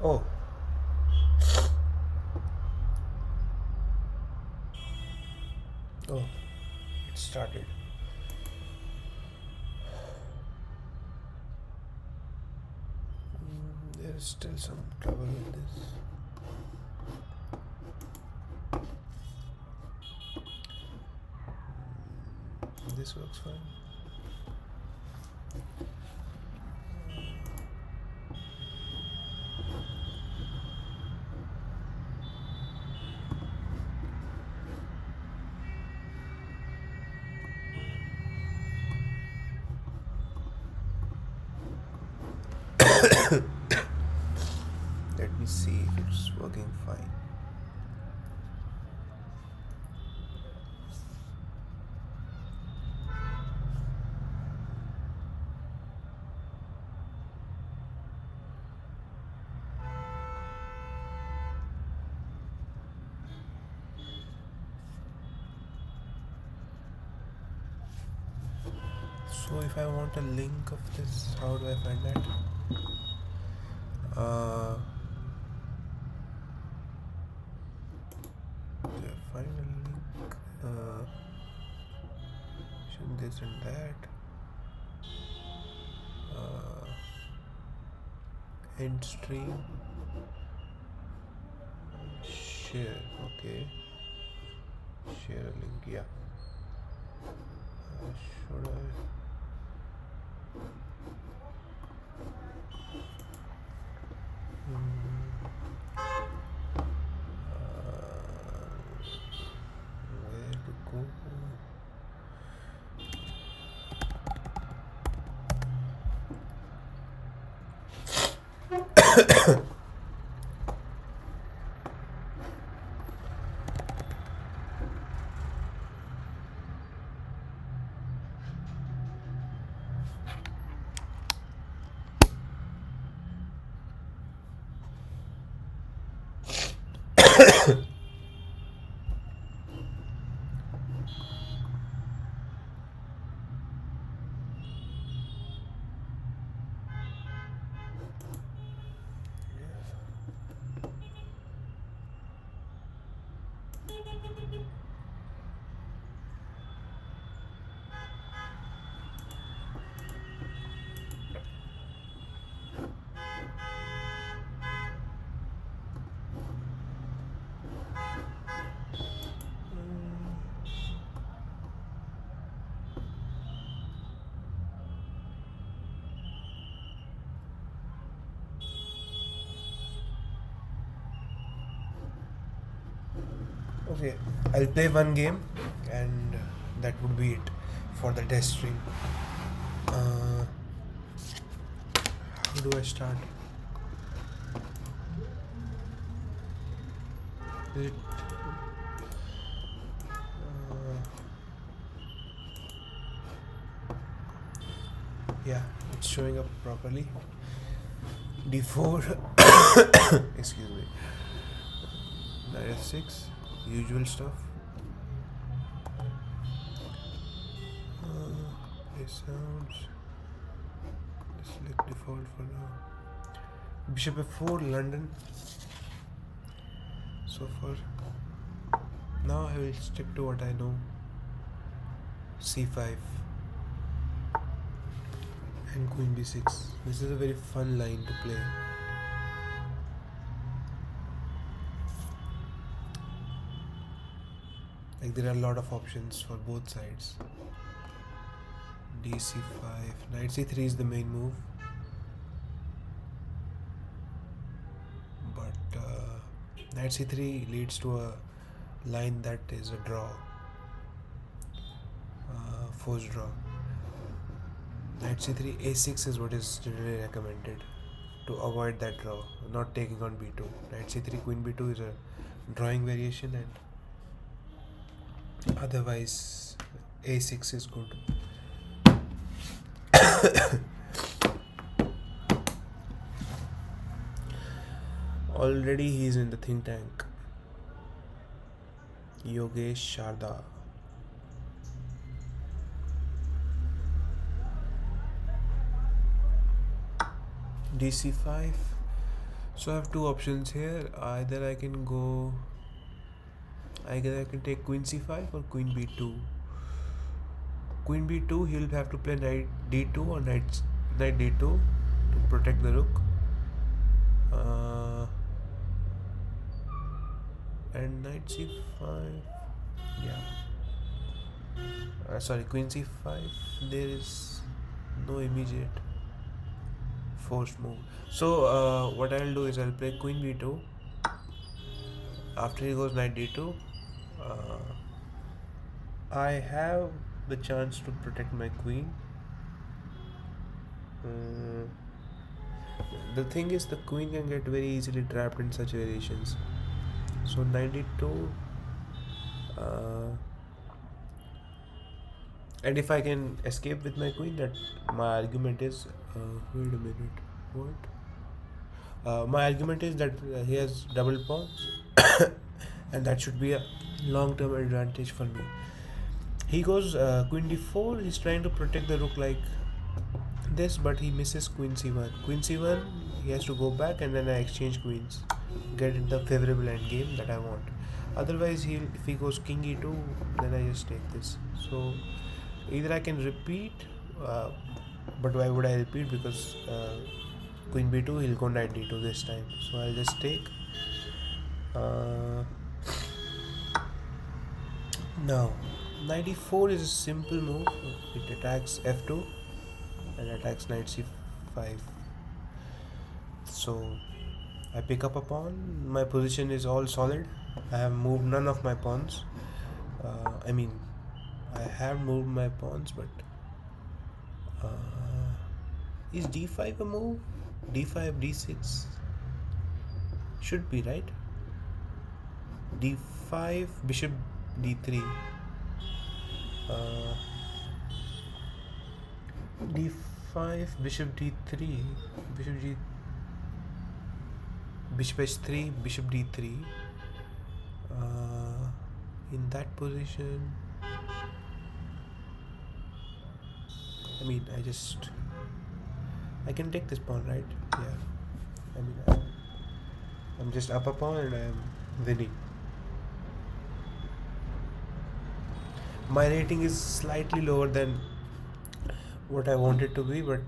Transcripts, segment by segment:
Oh, oh, it started. There is still some trouble with this. This works fine. Let me see if it's working fine. So if I want a link of this, how do I find that? Do I find a link? Shouldn't this and that? End stream. Share. Okay. Share a link. Yeah. Should I? Where to go? Okay, I'll play one game, and that would be it for the test stream. Uh, how do I start? It. Yeah, it's showing up properly. D4. Excuse me. Knight F6. Usual stuff. Play sounds. Select default for now. Bishop F4, London. So far. Now I will stick to what I know. C5 and Queen B6. This is a very fun line to play. Like there are a lot of options for both sides. DC5, Knight C3 is the main move, but Knight C3 leads to a line that is a draw, forced draw. Knight C3, A6 is what is generally recommended to avoid that draw, not taking on B2. Knight C3, Queen B2 is a drawing variation, and otherwise A6 is good. Already he's in the think tank. Yogesh Sharda. DC5. So I have two options here. Either I can take queen c5 or queen b2. Queen b2, he'll have to play knight d2 or knight d2 to protect the rook. Uh, and knight c5. Yeah. Sorry, queen c5. There is no immediate forced move. So what I'll do is I'll play queen b2. After he goes knight d2, uh, I have the chance to protect my queen. Uh, the thing is, the queen can get very easily trapped in such variations. So knight d2, uh, and if I can escape with my queen, that my argument is. Wait a minute. What? My argument is that he has double pawns, and that should be a long-term advantage for me. He goes queen d4. He's trying to protect the rook like this, but he misses queen c1. Queen c1. He has to go back, and then I exchange queens, get in the favorable endgame that I want. Otherwise, if he goes king e2, then I just take this. So either I can repeat, uh, but why would I repeat? Because queen b2, he'll go knight d2 this time. So I'll just take. Uh, Now, knight e4 is a simple move. It attacks f2 and attacks knight c5. So I pick up a pawn. My position is all solid. I have moved none of my pawns. I mean, I have moved my pawns, but is d5 a move? d5, d6 should be, right? d5, bishop d3. Uh, d5, bishop d3, bishop g, bishop h3, bishop d3. In that position, I mean, I can take this pawn, right? Yeah. I mean, I'm just up a pawn and I'm winning. My rating is slightly lower than what I want it to be, but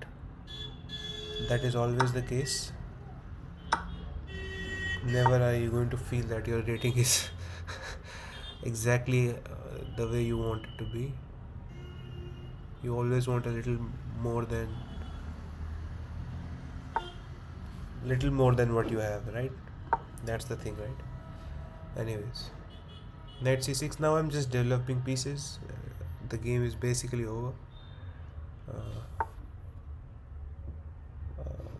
that is always the case. Never are you going to feel that your rating is exactly the way you want it to be. You always want a little more than what you have, right? That's the thing, right? Anyways, knight c6. Now I'm just developing pieces. The game is basically over. Uh,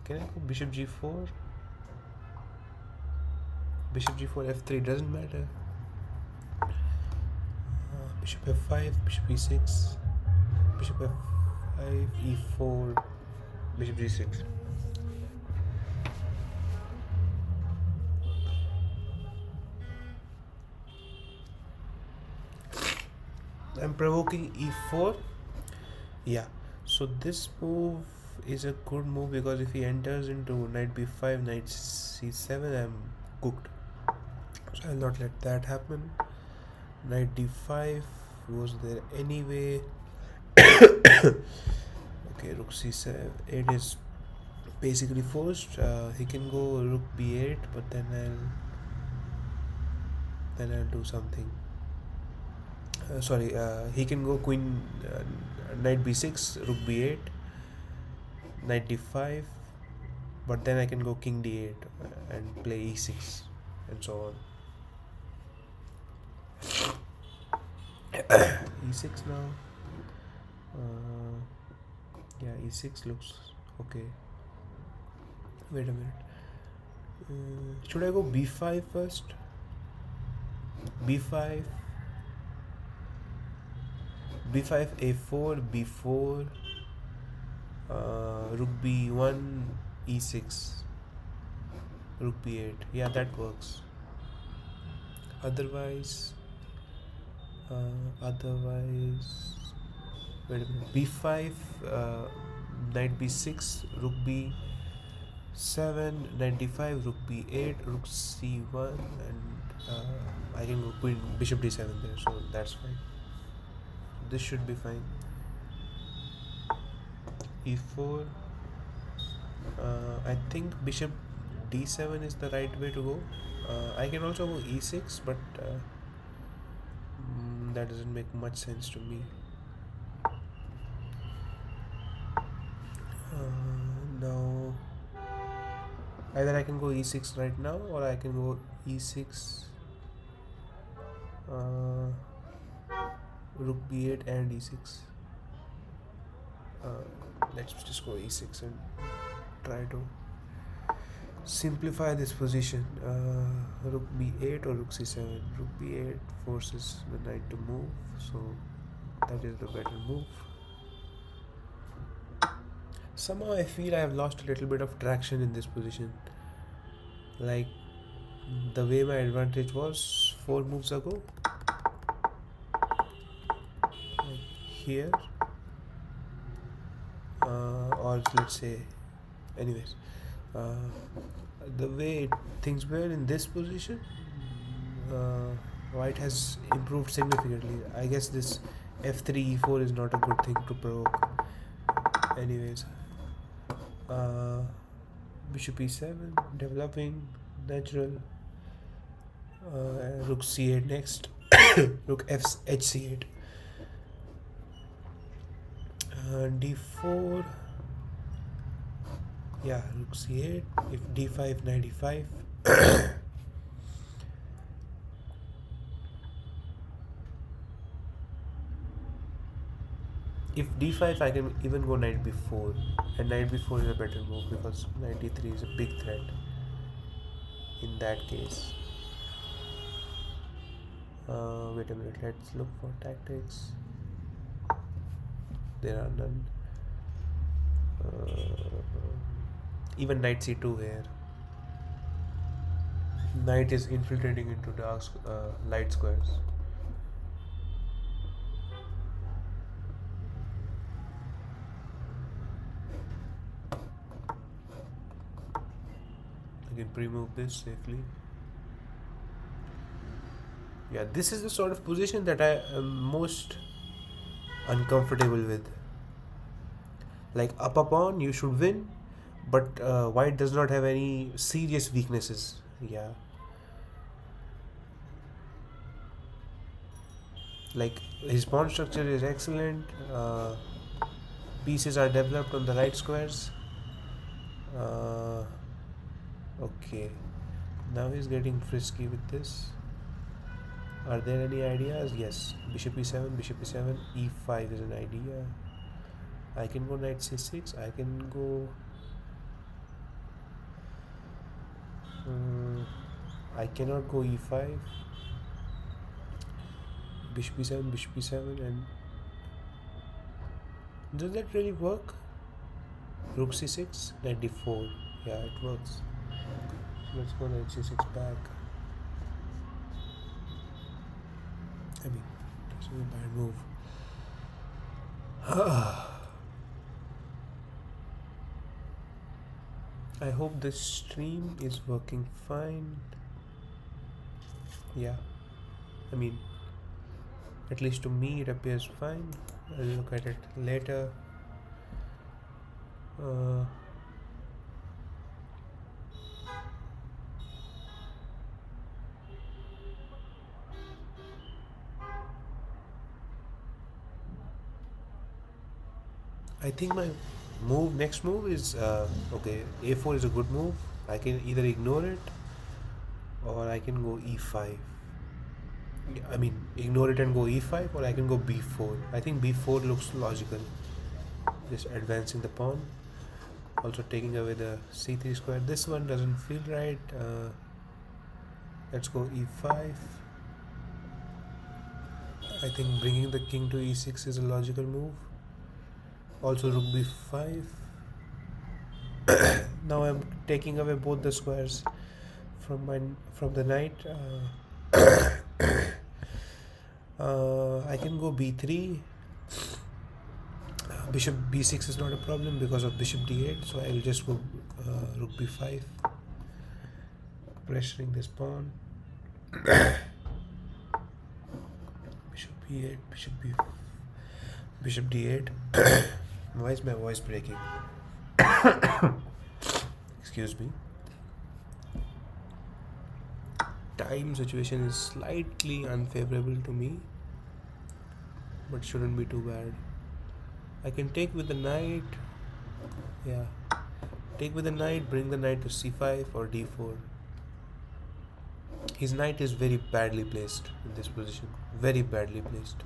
can I go bishop g4? Bishop g4, f3 doesn't matter. Bishop f5, bishop e6, bishop f5, e4, bishop g6. I'm provoking e4. Yeah, so this move is a good move because if he enters into knight b5, knight c7, I'm cooked. So I'll not let that happen. Knight d5 goes there anyway. Okay, rook c7. It is basically forced. He can go rook b8, but then I'll do something. He can go queen, knight b6, rook b8, knight d5, but then I can go king d8 and play e6 and so on. e6 now. Yeah, e6 looks okay. Wait a minute. Should I go b5 first? b5, b5, a4, b4, rook b1, e6, rook b8. Yeah, that works. Otherwise, wait a minute. b5, knight b6, rook b, 795, rook b8, rook c1, and I can go queen bishop d7 there, so that's fine. This should be fine. e4. I think bishop d7 is the right way to go. I can also go e6, but that doesn't make much sense to me. Now, either I can go e6 right now, or I can go e6, rook b8 and e6. Let's just go e6 and try to simplify this position. Rook b8 or rook c7. Rook b8 forces the knight to move, so that is the better move. Somehow I feel I have lost a little bit of traction in this position. Like the way my advantage was 4 moves ago. Like here. Or let's say, anyways. The way things were in this position, white has improved significantly. I guess this f3 e4 is not a good thing to provoke. Anyways, bishop e7 developing, natural. Rook c8 next. Rook hc8. d4. Yeah, rook c8. If d5 knight e5. If d5, I can even go knight b4, and knight b4 is a better move because knight d3 is a big threat in that case. Wait a minute, let's look for tactics. There are none. Even knight c2 here. Knight is infiltrating into dark light squares. I can pre-move this safely. Yeah, this is the sort of position that I am most uncomfortable with. Like up a pawn, you should win, but white does not have any serious weaknesses. Yeah. Like his pawn structure is excellent. Pieces are developed on the right squares. Okay. Now he's getting frisky with this. Are there any ideas? Yes. Bishop e7, bishop e7, e5 is an idea. I can go knight c6. I can go. I cannot go e5. Bishop e7, and does that really work? Rook c6, knight d4. Yeah, it works. Let's go knight c6 back. I mean, that's not a bad move. I hope this stream is working fine. Yeah, I mean, at least to me it appears fine. I'll look at it later. I think my next move is okay. A4 is a good move. I can either ignore it or I can go e5. I mean, ignore it and go e5, or I can go b4. I think b4 looks logical. Just advancing the pawn, also taking away the c3 square. This one doesn't feel right. Let's go e5. I think bringing the king to e6 is a logical move. Also rook b5. Now I'm taking away both the squares from the knight. I can go b3. Bishop b6 is not a problem because of bishop d8, so I will just go rook b5, pressuring this pawn. Bishop b8, bishop d8. Why is my voice breaking? Excuse me. Time situation is slightly unfavorable to me, but shouldn't be too bad. I can take with the knight. Yeah. Take with the knight, bring the knight to c5 or d4. His knight is very badly placed in this position. Very badly placed.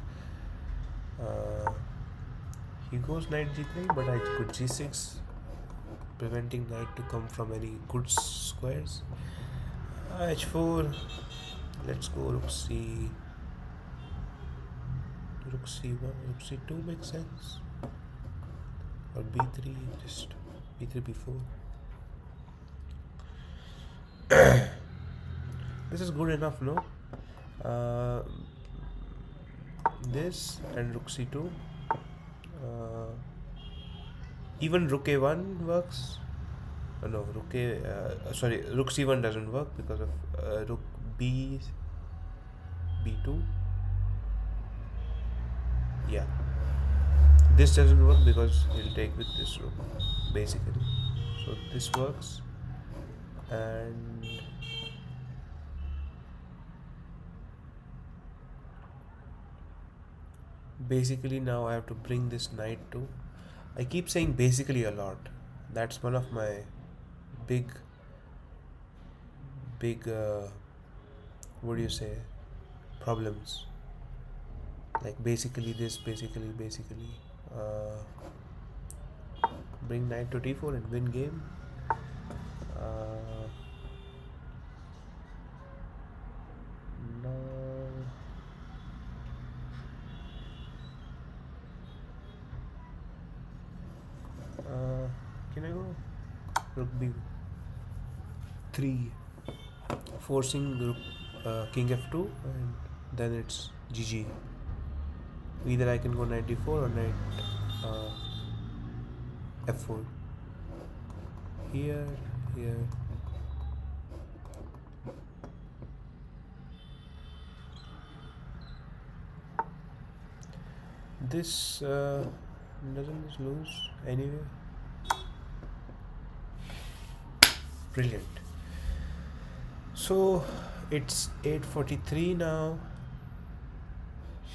He goes knight g3, but I could g6, preventing knight to come from any good squares. h4. Let's go rook c. Rook c1, rook c2 makes sense. Or b3, just b3, b4. This is good enough, no? This and rook c2. Even rook a1 works. No, rook rook c1 doesn't work because of rook b2. Yeah, this doesn't work because he'll take with this rook basically. So this works, and basically now I have to bring this knight to. I keep saying basically a lot. That's one of my big what do you say, problems. Like basically this, basically. Bring knight to d4 and win game. No. Can I go rook b3, forcing rook king f2, and then it's GG. Either I can go knight d4 or knight f4. Here. This doesn't this lose anyway? Brilliant. So it's 8:43 now.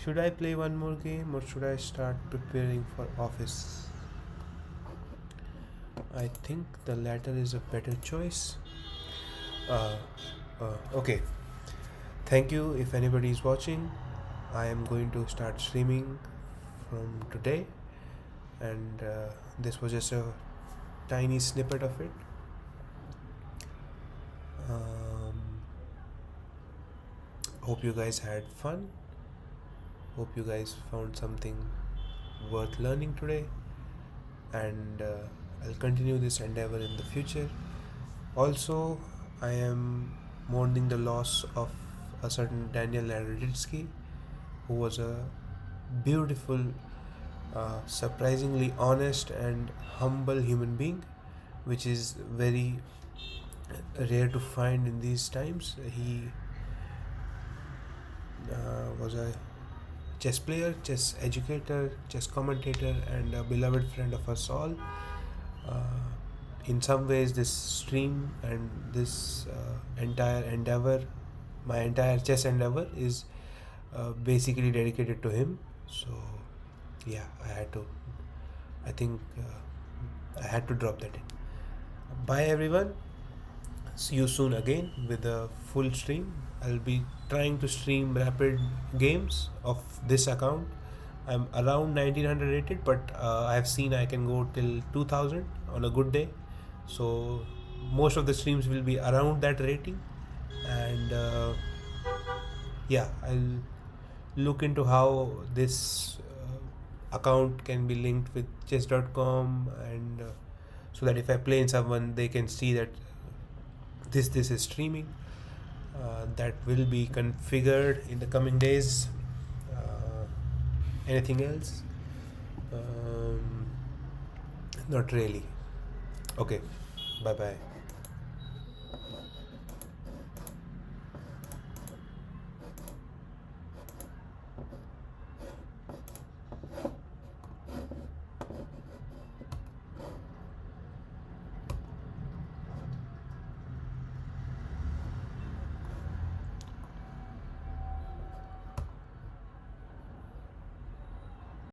Should I play one more game or should I start preparing for office? I think the latter is a better choice. Okay. Thank you if anybody is watching. I am going to start streaming from today, and this was just a tiny snippet of it. Hope you guys had fun. Hope you guys found something worth learning today, and I'll continue this endeavor in the future. Also, I am mourning the loss of a certain Daniel Naroditsky, who was a beautiful, surprisingly honest and humble human being, which is very rare to find in these times. He was a chess player, chess educator, chess commentator, and a beloved friend of us all. In some ways, this stream and this entire endeavor, my entire chess endeavor, is basically dedicated to him. So yeah, I think I had to drop that in. Bye everyone. See you soon again with a full stream. I'll be trying to stream rapid games of this account. I'm around 1900 rated, but I have seen I can go till 2000 on a good day. So most of the streams will be around that rating, and yeah, I'll look into how this account can be linked with chess.com, and so that if I play in someone, they can see that this is streaming. That will be configured in the coming days. Anything else? Not really. Okay, Bye bye.